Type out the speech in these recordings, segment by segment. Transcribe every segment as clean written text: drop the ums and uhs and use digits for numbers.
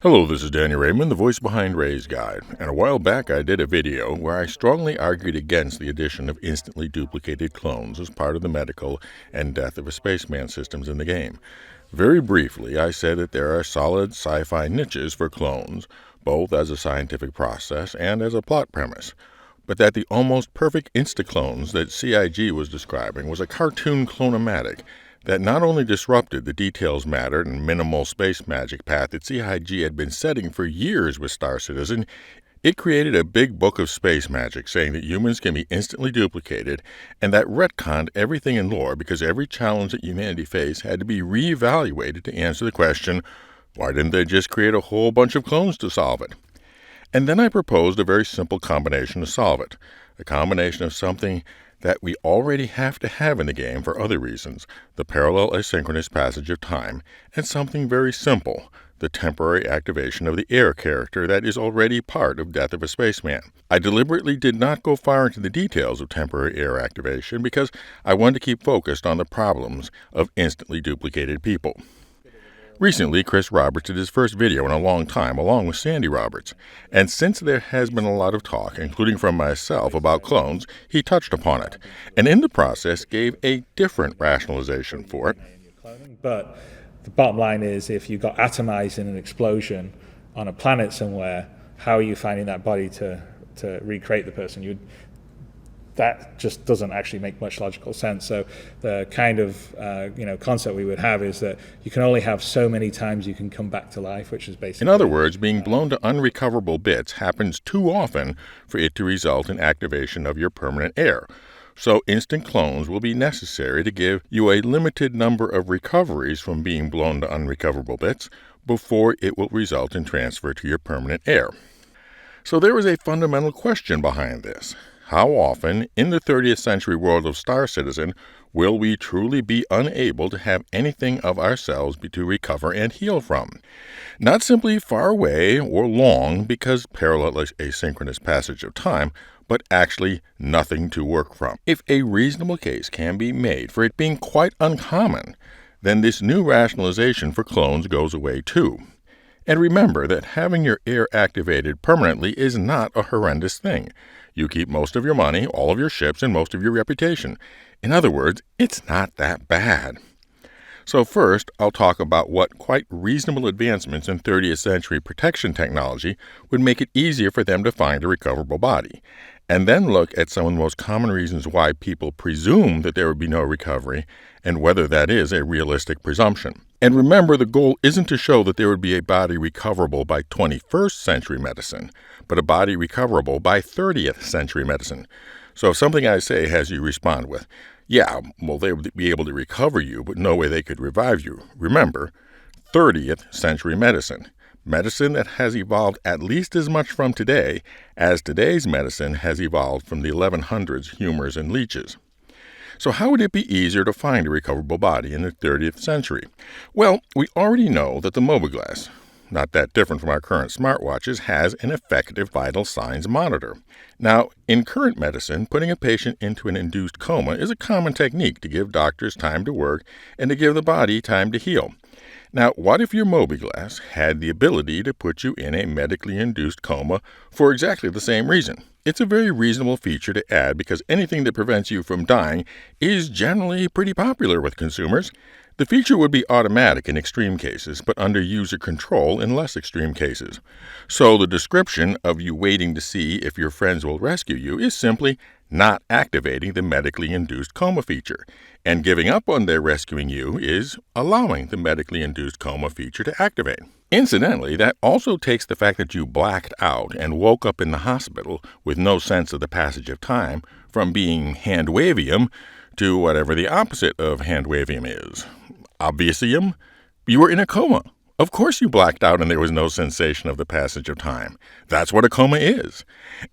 Hello, this is Danny Raymond, the voice behind Ray's Guide, and a while back I did a video where I strongly argued against the addition of instantly duplicated clones as part of the medical and Death of a Spaceman systems in the game. Very briefly, I said that there are solid sci-fi niches for clones, both as a scientific process and as a plot premise, but that the almost perfect insta-clones that CIG was describing was a cartoon clonomatic that not only disrupted the details mattered and minimal space magic path that CIG had been setting for years with Star Citizen, it created a big book of space magic saying that humans can be instantly duplicated, and that retconned everything in lore because every challenge that humanity faced had to be reevaluated to answer the question, why didn't they just create a whole bunch of clones to solve it? And then I proposed a very simple combination to solve it, a combination of something that we already have to have in the game for other reasons, the parallel asynchronous passage of time, and something very simple, the temporary activation of the air character that is already part of Death of a Spaceman. I deliberately did not go far into the details of temporary air activation because I wanted to keep focused on the problems of instantly duplicated people. Recently, Chris Roberts did his first video in a long time, along with Sandy Roberts, and since there has been a lot of talk, including from myself, about clones, he touched upon it, and in the process gave a different rationalization for it. But the bottom line is, if you got atomized in an explosion on a planet somewhere, how are you finding that body to recreate the person? That just doesn't actually make much logical sense. So the kind of concept we would have is that you can only have so many times you can come back to life, which is basically... In other words, being blown to unrecoverable bits happens too often for it to result in activation of your permanent air. So instant clones will be necessary to give you a limited number of recoveries from being blown to unrecoverable bits before it will result in transfer to your permanent air. So there is a fundamental question behind this. How often, in the 30th century world of Star Citizen, will we truly be unable to have anything of ourselves to recover and heal from? Not simply far away or long because parallel asynchronous passage of time, but actually nothing to work from. If a reasonable case can be made for it being quite uncommon, then this new rationalization for clones goes away too. And remember that having your air activated permanently is not a horrendous thing. You keep most of your money, all of your ships, and most of your reputation. In other words, it's not that bad. So first, I'll talk about what quite reasonable advancements in 30th century protection technology would make it easier for them to find a recoverable body, and then look at some of the most common reasons why people presume that there would be no recovery, and whether that is a realistic presumption. And remember, the goal isn't to show that there would be a body recoverable by 21st century medicine, but a body recoverable by 30th century medicine. So if something I say has you respond with, yeah, well, they would be able to recover you, but no way they could revive you. Remember, 30th century medicine. Medicine that has evolved at least as much from today as today's medicine has evolved from the 1100s humors and leeches. So how would it be easier to find a recoverable body in the 30th century? Well, we already know that the mobiGlass, not that different from our current smartwatches, has an effective vital signs monitor. Now, in current medicine, putting a patient into an induced coma is a common technique to give doctors time to work and to give the body time to heal. Now, what if your mobiGlass had the ability to put you in a medically induced coma for exactly the same reason? It's a very reasonable feature to add because anything that prevents you from dying is generally pretty popular with consumers. The feature would be automatic in extreme cases, but under user control in less extreme cases. So the description of you waiting to see if your friends will rescue you is simply not activating the medically induced coma feature, and giving up on their rescuing you is allowing the medically induced coma feature to activate. Incidentally, that also takes the fact that you blacked out and woke up in the hospital with no sense of the passage of time from being hand-wavium to whatever the opposite of hand-wavium is. Obviously, you were in a coma. Of course you blacked out and there was no sensation of the passage of time. That's what a coma is.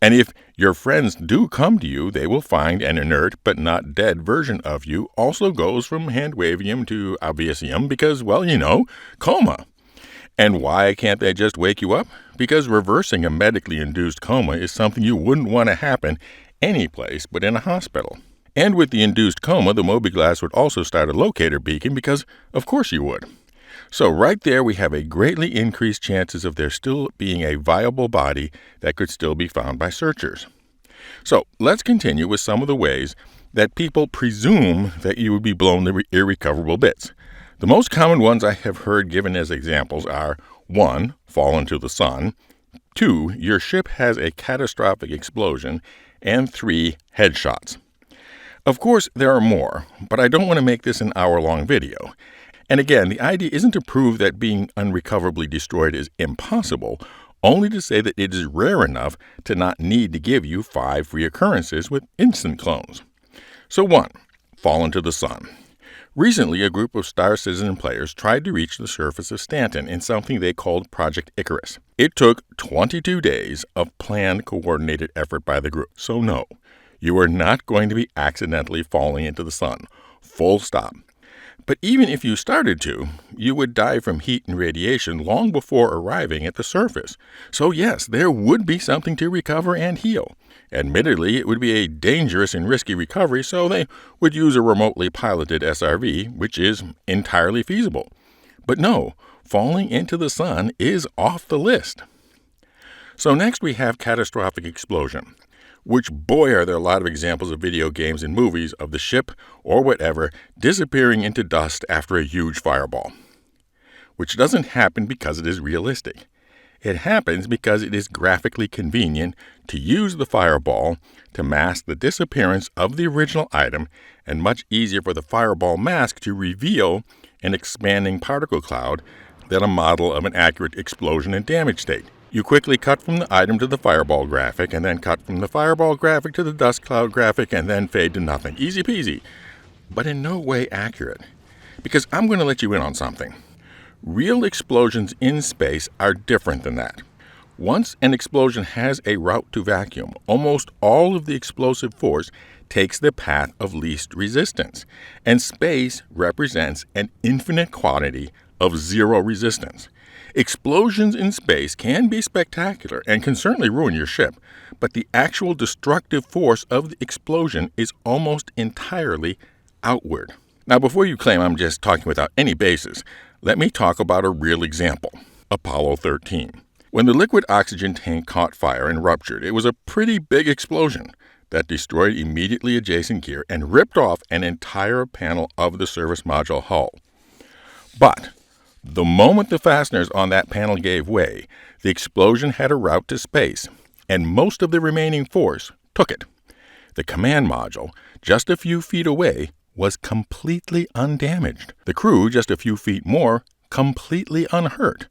And if your friends do come to you, they will find an inert but not dead version of you also goes from hand-wavium to obviously because, well, coma. And why can't they just wake you up? Because reversing a medically induced coma is something you wouldn't want to happen any place but in a hospital. And with the induced coma, the mobiGlass would also start a locator beacon because, of course, you would. So right there we have a greatly increased chances of there still being a viable body that could still be found by searchers. So let's continue with some of the ways that people presume that you would be blown to irrecoverable bits. The most common ones I have heard given as examples are 1. Fall into the sun, 2. Your ship has a catastrophic explosion, and 3. Headshots. Of course, there are more, but I don't want to make this an hour-long video. And again, the idea isn't to prove that being unrecoverably destroyed is impossible, only to say that it is rare enough to not need to give you 5 reoccurrences with instant clones. So 1. Fall into the sun. Recently, a group of Star Citizen players tried to reach the surface of Stanton in something they called Project Icarus. It took 22 days of planned, coordinated effort by the group. So no, you are not going to be accidentally falling into the sun. Full stop. But even if you started to, you would die from heat and radiation long before arriving at the surface. So yes, there would be something to recover and heal. Admittedly, it would be a dangerous and risky recovery, so they would use a remotely piloted SRV, which is entirely feasible. But no, falling into the sun is off the list. So next we have catastrophic explosion, which boy are there a lot of examples of video games and movies of the ship or whatever disappearing into dust after a huge fireball. Which doesn't happen because it is realistic. It happens because it is graphically convenient to use the fireball to mask the disappearance of the original item and much easier for the fireball mask to reveal an expanding particle cloud than a model of an accurate explosion and damage state. You quickly cut from the item to the fireball graphic and then cut from the fireball graphic to the dust cloud graphic and then fade to nothing. Easy peasy, but in no way accurate. Because I'm going to let you in on something. Real explosions in space are different than that. Once an explosion has a route to vacuum, almost all of the explosive force takes the path of least resistance, and space represents an infinite quantity of zero resistance. Explosions in space can be spectacular and can certainly ruin your ship, but the actual destructive force of the explosion is almost entirely outward. Now, before you claim I'm just talking without any basis, let me talk about a real example, Apollo 13. When the liquid oxygen tank caught fire and ruptured, it was a pretty big explosion that destroyed immediately adjacent gear and ripped off an entire panel of the service module hull. But the moment the fasteners on that panel gave way, the explosion had a route to space, and most of the remaining force took it. The command module, just a few feet away, was completely undamaged. The crew, just a few feet more, completely unhurt.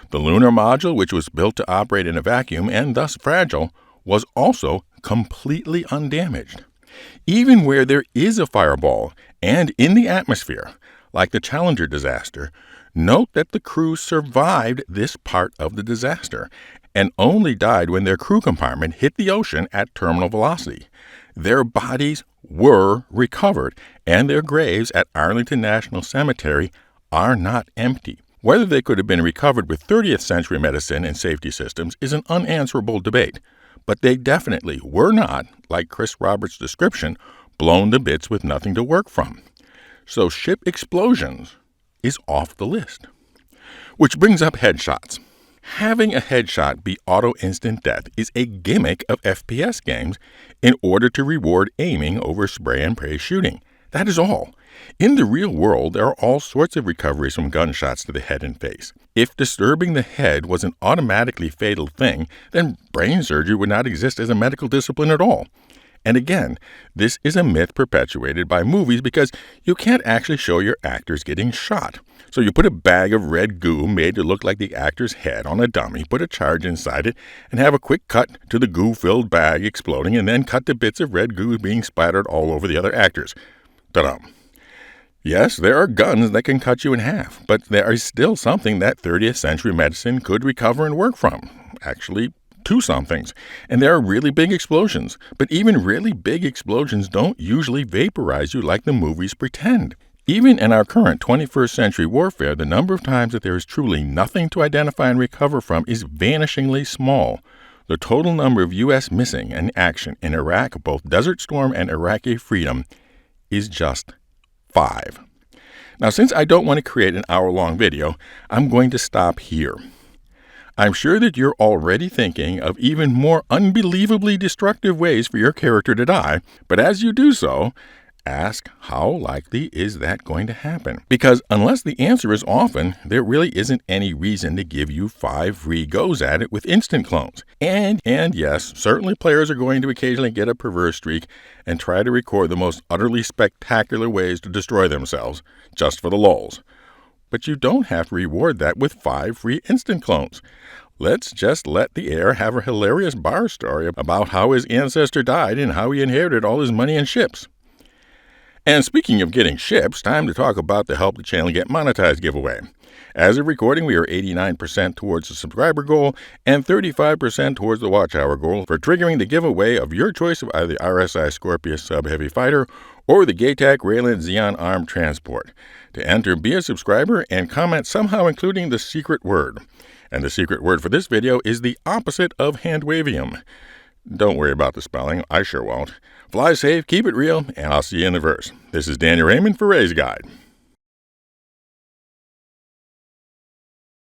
The lunar module, which was built to operate in a vacuum and thus fragile, was also completely undamaged. Even where there is a fireball and in the atmosphere, like the Challenger disaster, note that the crew survived this part of the disaster and only died when their crew compartment hit the ocean at terminal velocity. Their bodies were recovered, and their graves at Arlington National Cemetery are not empty. Whether they could have been recovered with 20th century medicine and safety systems is an unanswerable debate, but they definitely were not, like Chris Roberts' description, blown to bits with nothing to work from. So ship explosions is off the list. Which brings up headshots. Having a headshot be auto-instant death is a gimmick of FPS games in order to reward aiming over spray and pray shooting. That is all. In the real world, there are all sorts of recoveries from gunshots to the head and face. If disturbing the head was an automatically fatal thing, then brain surgery would not exist as a medical discipline at all. And again, this is a myth perpetuated by movies because you can't actually show your actors getting shot. So you put a bag of red goo made to look like the actor's head on a dummy, put a charge inside it, and have a quick cut to the goo-filled bag exploding, and then cut to bits of red goo being splattered all over the other actors. Ta-da! Yes, there are guns that can cut you in half, but there is still something that 30th century medicine could recover and work from. Actually, 2 somethings. And there are really big explosions. But even really big explosions don't usually vaporize you like the movies pretend. Even in our current 21st century warfare, the number of times that there is truly nothing to identify and recover from is vanishingly small. The total number of U.S. missing in action in Iraq, both Desert Storm and Iraqi Freedom, is just 5. Now, since I don't want to create an hour-long video, I'm going to stop here. I'm sure that you're already thinking of even more unbelievably destructive ways for your character to die, but as you do so, ask how likely is that going to happen? Because unless the answer is often, there really isn't any reason to give you 5 free goes at it with instant clones. And yes, certainly players are going to occasionally get a perverse streak and try to record the most utterly spectacular ways to destroy themselves, just for the lulz. But you don't have to reward that with 5 free instant clones. Let's just let the heir have a hilarious bar story about how his ancestor died and how he inherited all his money and ships. And speaking of getting ships, time to talk about the Help the Channel Get Monetized giveaway. As of recording, we are 89% towards the subscriber goal and 35% towards the watch hour goal for triggering the giveaway of your choice of either the RSI Scorpius Sub-Heavy Fighter or the Gatac Raylan Xeon Armed Transport. To enter, be a subscriber and comment somehow including the secret word. And the secret word for this video is the opposite of handwavium. Don't worry about the spelling, I sure won't. Fly safe, keep it real, and I'll see you in the verse. This is Daniel Raymond for Ray's Guide.